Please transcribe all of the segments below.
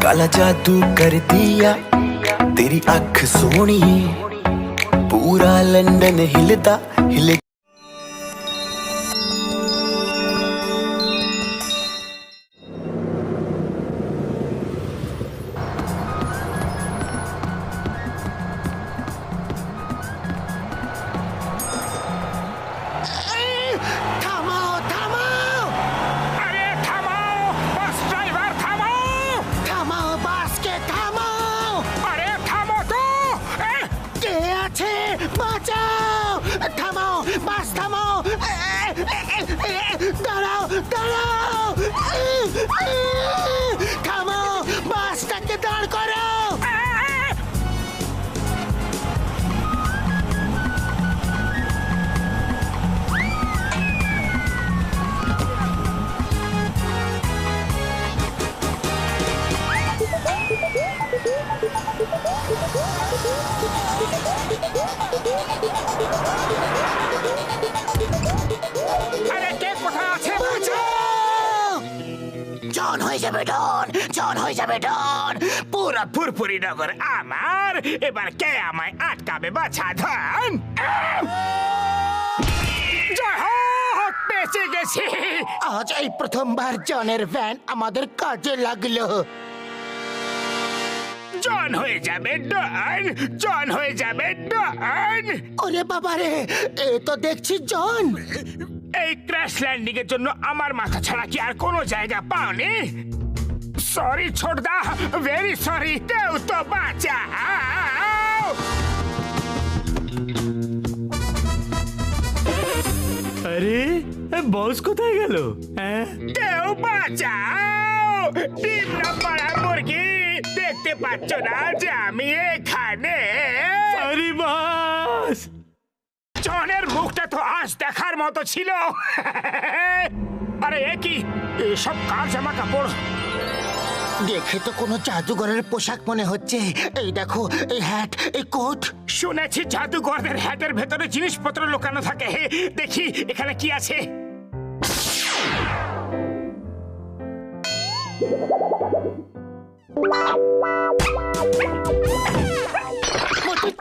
काला जादू कर दिया तेरी अख सोनी, पूरा लंदन हिलता हिले। জন হয়ে যাবে ডন, জন হয়ে যাবে ডন। পুরো ফুরফুরি নগর আমার, এবার কে আমায় আটকাবে বাছা ধন। জয় হোক, বেঁচে গেছি। আজ এই প্রথমবার জনের ভ্যান আমাদের কাজে লাগলো। জন হয়ে যাবে ডন, জন হয়ে যাবে ডন। ওরে বাবারে, এ তো দেখছি জন। এই ক্র্যাশ ল্যান্ডিং এর জন্য আমার মাথা ছাড়া কি আর কোনো জায়গা পাওনি? সরি ছোটদা, ভেরি সরি। কেউ তো বাঁচাও। আরে বস কোথায় গেল? কেউ বাঁচাও। ডিম না পাড়া মুরগি, দেখতে পাচ্ছ না যে আমি এখানে? Sorry boss. জনের মুখটা তো আজ দেখার মতো ছিল। আরে এ কি, এসব কার জামা কাপড়? দেখে তো কোনো জাদুঘরের পোশাক মনে হচ্ছে। এই দেখো, এই হ্যাট, এই কোট। শুনেছি জাদুঘরদের হ্যাটের ভেতরে জিনিসপত্র লুকানো থাকে। দেখি এখানে কি আছে।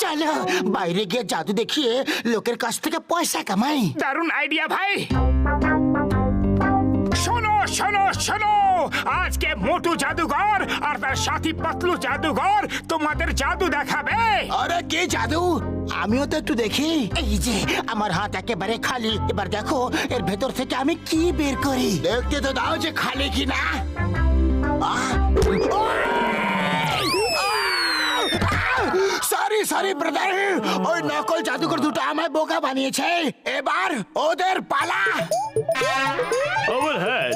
চলো বাইরে গিয়ে জাদু দেখিয়ে লোকের কাছ থেকে পয়সা কামাই। দারুণ আইডিয়া ভাই। শোনো শোনো শোনো, আজকে মোটু জাদুঘর আর তার সাথী পাতলু জাদুঘর তোমাদের জাদু দেখাবে। আরে কি জাদু? আমিও তো একটু দেখি। এই যে আমার হাত একেবারে খালি, এবার দেখো এর ভেতর থেকে আমি কি বের করি। দেখতে তো দাও যে খালি কিনা। সরি সরি ব্রাদার, ওই নকল জাদুকর দুটো আমায় বোকা বানিয়েছে। এবার ওদের পালা। আমার হ্যাট,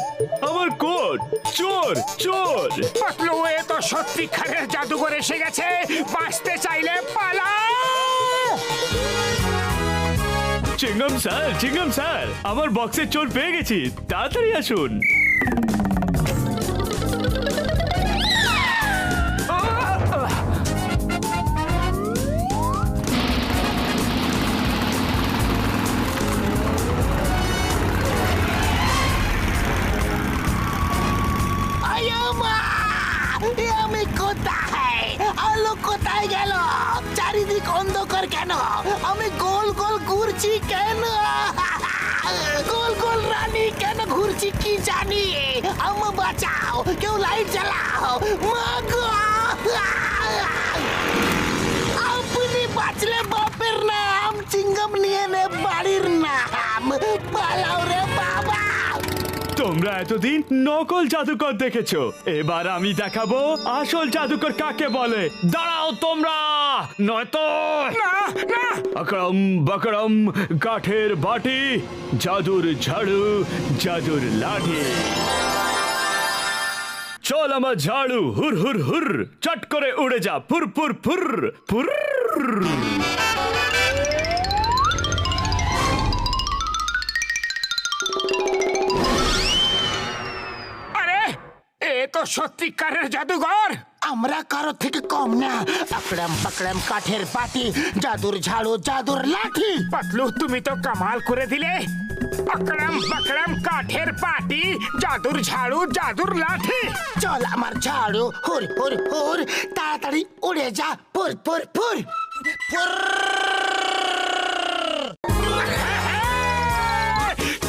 আমার কোট, চোর চোর। পাতলু, এ তো সত্যিকারের জাদুঘর এসে গেছে। বাঁচতে চাইলে পালা। চিংগাম স্যার, চিংগাম স্যার, আমার বক্সের চোর পেয়ে গেছি, তাড়াতাড়ি আসুন। আমি কোথায়? আলো কোথায় গেল? চারিদিক অন্ধকার কেন? আমি গোল গোল ঘুরছি কেন? গোল গোল রানী কেন ঘুরছি কি জানি? আমা বাঁচাও, কেউ লাইট জ্বালাও। মাগো, আপনি বাঁচলে বাপের নাম, চিংগাম নিয়ে নে বাড়ির নাম। পালাও রে বাবা। তোমরা এতদিন নকল জাদুকর দেখেছো, এবার আমি দেখাবো আসল জাদুকর কাকে বলে। দাঁড়াও তোমরা, নয়তো আকরম বকরম কাঠের বাটি, জাদুর ঝাড়ু, জাদুর লাঠি। চল আমার ঝাড়ু, হুর হুর হুর, চট করে উড়ে যা, ফুর ফুর ফুর ফুর। এ তো সত্যিকারের জাদুঘর। আমরা কারো থেকে কম না। আকড়াম পাকড়াম কাঠের বাটি, জাদুর ঝাড়ু, জাদুর লাঠি। পাতলু, তুমি তো কামাল করে দিলে। আকড়াম পাকড়াম কাঠের বাটি, জাদুর ঝাড়ু, জাদুর লাঠি। চল আমার ঝাড়ু, হুর হুর হুর, তাড়াতাড়ি উড়ে যা, ফুর ফুর ফুর।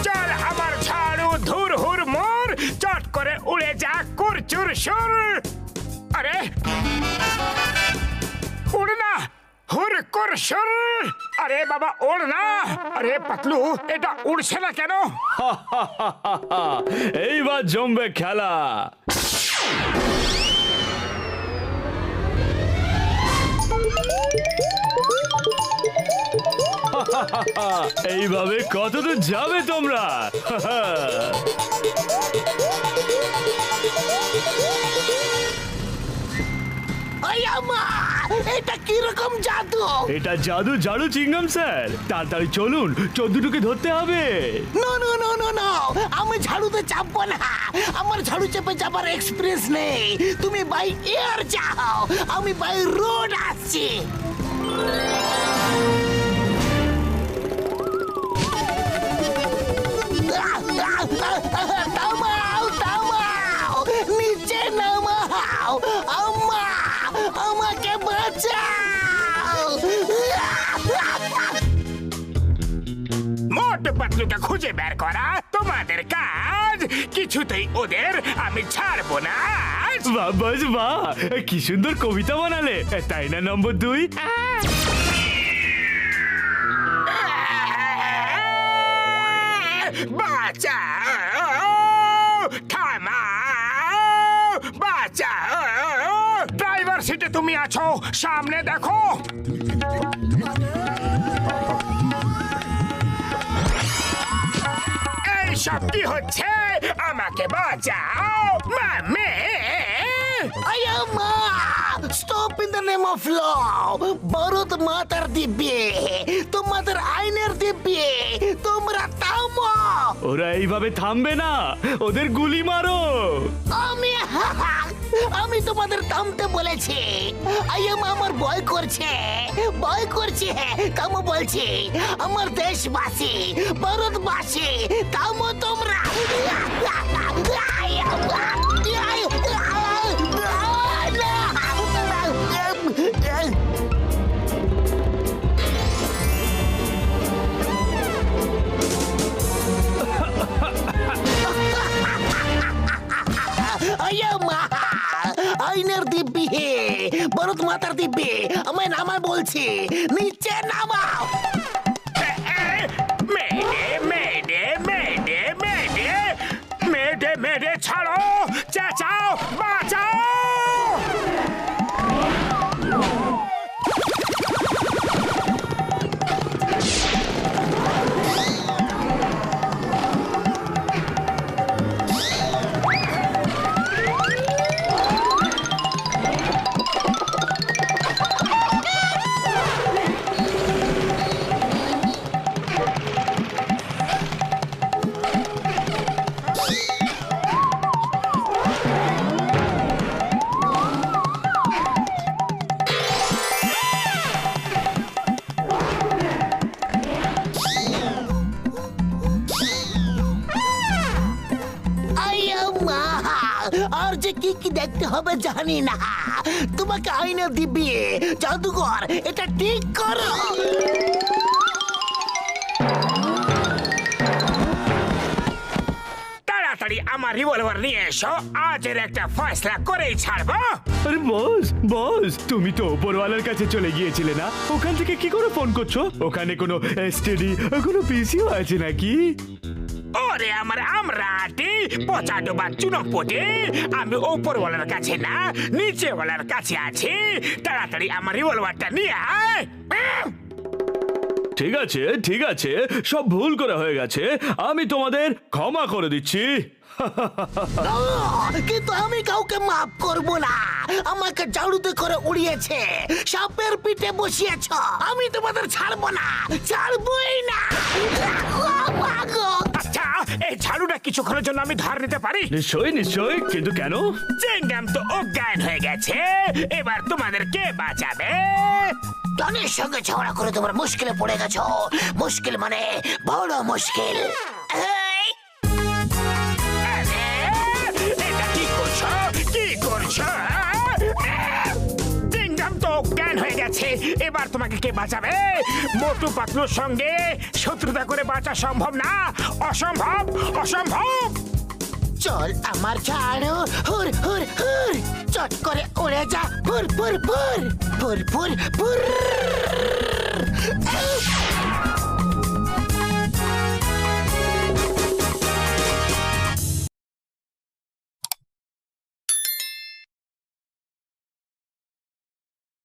চল আমার ঝাড়ু, ধুর হুর মোর, চট করে উড়ে যা, কুরচুর সুর। আরে উড় না, হুর কুর সুর। আরে বাবা ওড় না। আরে পাতলু, এটা উড়ছে না কেন? এইবার জমবে খেলা। এইভাবে কতদূর যাবে তোমরা? এটা কিরকম জাদু? এটা জাদু ঝাড়ু চিংগাম স্যার, তাড়াতাড়ি চলুন, চোদ্দটুকে ধরতে হবে। No no no no no, আমি ঝাড়ুতে চাপবো না। আমার ঝাড়ু চেপে যাবার এক্সপ্রেস নেই। তুমি বাই এয়ার যাও, আমি বাই রোড আসছি। থামাও থামাও, নিচে নামাও। আম্মা, আমাকে বাঁচাও। মোটু পাতলুকে খুঁজে বের করা তোমাদের কাজ। কিছুতেই ওদের আমি ছাড়বো না। বাস বাহ, কি সুন্দর কবিতা বানালে, তাই না নম্বর 2? বাঁচাও, থামাও, বাঁচাও। ড্রাইভার সিটে তুমি আছো, সামনে দেখো। এইসব কি হচ্ছে? আমাকে বাঁচাও মামে। Stop in the name of law. Bharat মাতার দিব্যে, তোমাদের আইনের দিব্যে, তোমরা থামো। ওরা এইভাবে থামবে না, ওদের গুলি মারো। আমি তোমাদের থামতে বলেছি। আমার ভয় করছে, ভয় করছে। থামো বলছি। আমার দেশবাসী, ভারতবাসী, থামো তোমরা। আইনের দিব্যি হে, ভারত মাতার দিব্যি, আমায় নামায় বলছি, নিচে নামাও। মেডে মেডে মেডে মেডে মেডে মেডে, ছাড়ো, চেঁচাও, বাঁচাও। আর যে কি কি দেখতে হবে জানি না। তোমাকে আইনে দিবি, জাদুঘর, এটা ঠিক করো। তাড়াতাড়ি আমার রিভলভার নিয়ে এসো, আজের একটা ফয়সলা করেই ছাড়বো। আরে বস, তুমি তো ওপরওয়ালার কাছে চলে গিয়েছিলে না? ওখান থেকে কি করে ফোন করছো? ওখানে কোনো এসটিডি, কোনো পিসিও আছে নাকি? ওরে আমার আমরাটি, পচা ডোবা চুনকপটি, আমি ওপরওয়ালার কাছে না, নিচেওয়ালার কাছে আছি। তাড়াতাড়ি আমার রিভলভারটা নিয়ে আয়। ঠিক আছে, সব ভুল করা হয়ে গেছে, আমি তোমাদের ক্ষমা করে দিচ্ছি। কিন্তু আমি কাউকে মাফ করব না। আমাকে ঝাড়ুতে করে উড়িয়েছে, সাপের পিঠে বসিয়েছ, আমি তোমাদের ছাড়বো না, ছাড়বই না। আচ্ছা, এই ঝাড়ুটা কিছুক্ষণের জন্য আমি ধার নিতে পারি? নিশ্চয়ই, কিন্তু কেন? চিংগাম তো অজ্ঞান হয়ে গেছে, এবার তোমাদের কে বাঁচাবে? টনির সঙ্গে ঝগড়া করে তোমরা মুশকিলে পড়ে গেছো। মুশকিল মানে বড় মুশকিল। গেছে। এবার তোমাকে কে বাঁচাবে? মোটু পাতলুর সঙ্গে শত্রুতা করে বাঁচা সম্ভব না, অসম্ভব, অসম্ভব। চল আমার ঝাড়ু, হুর হুর হুর, চট করে উড়ে যা, ফুর ফুর ফুর, ফুর ফুর ফুর।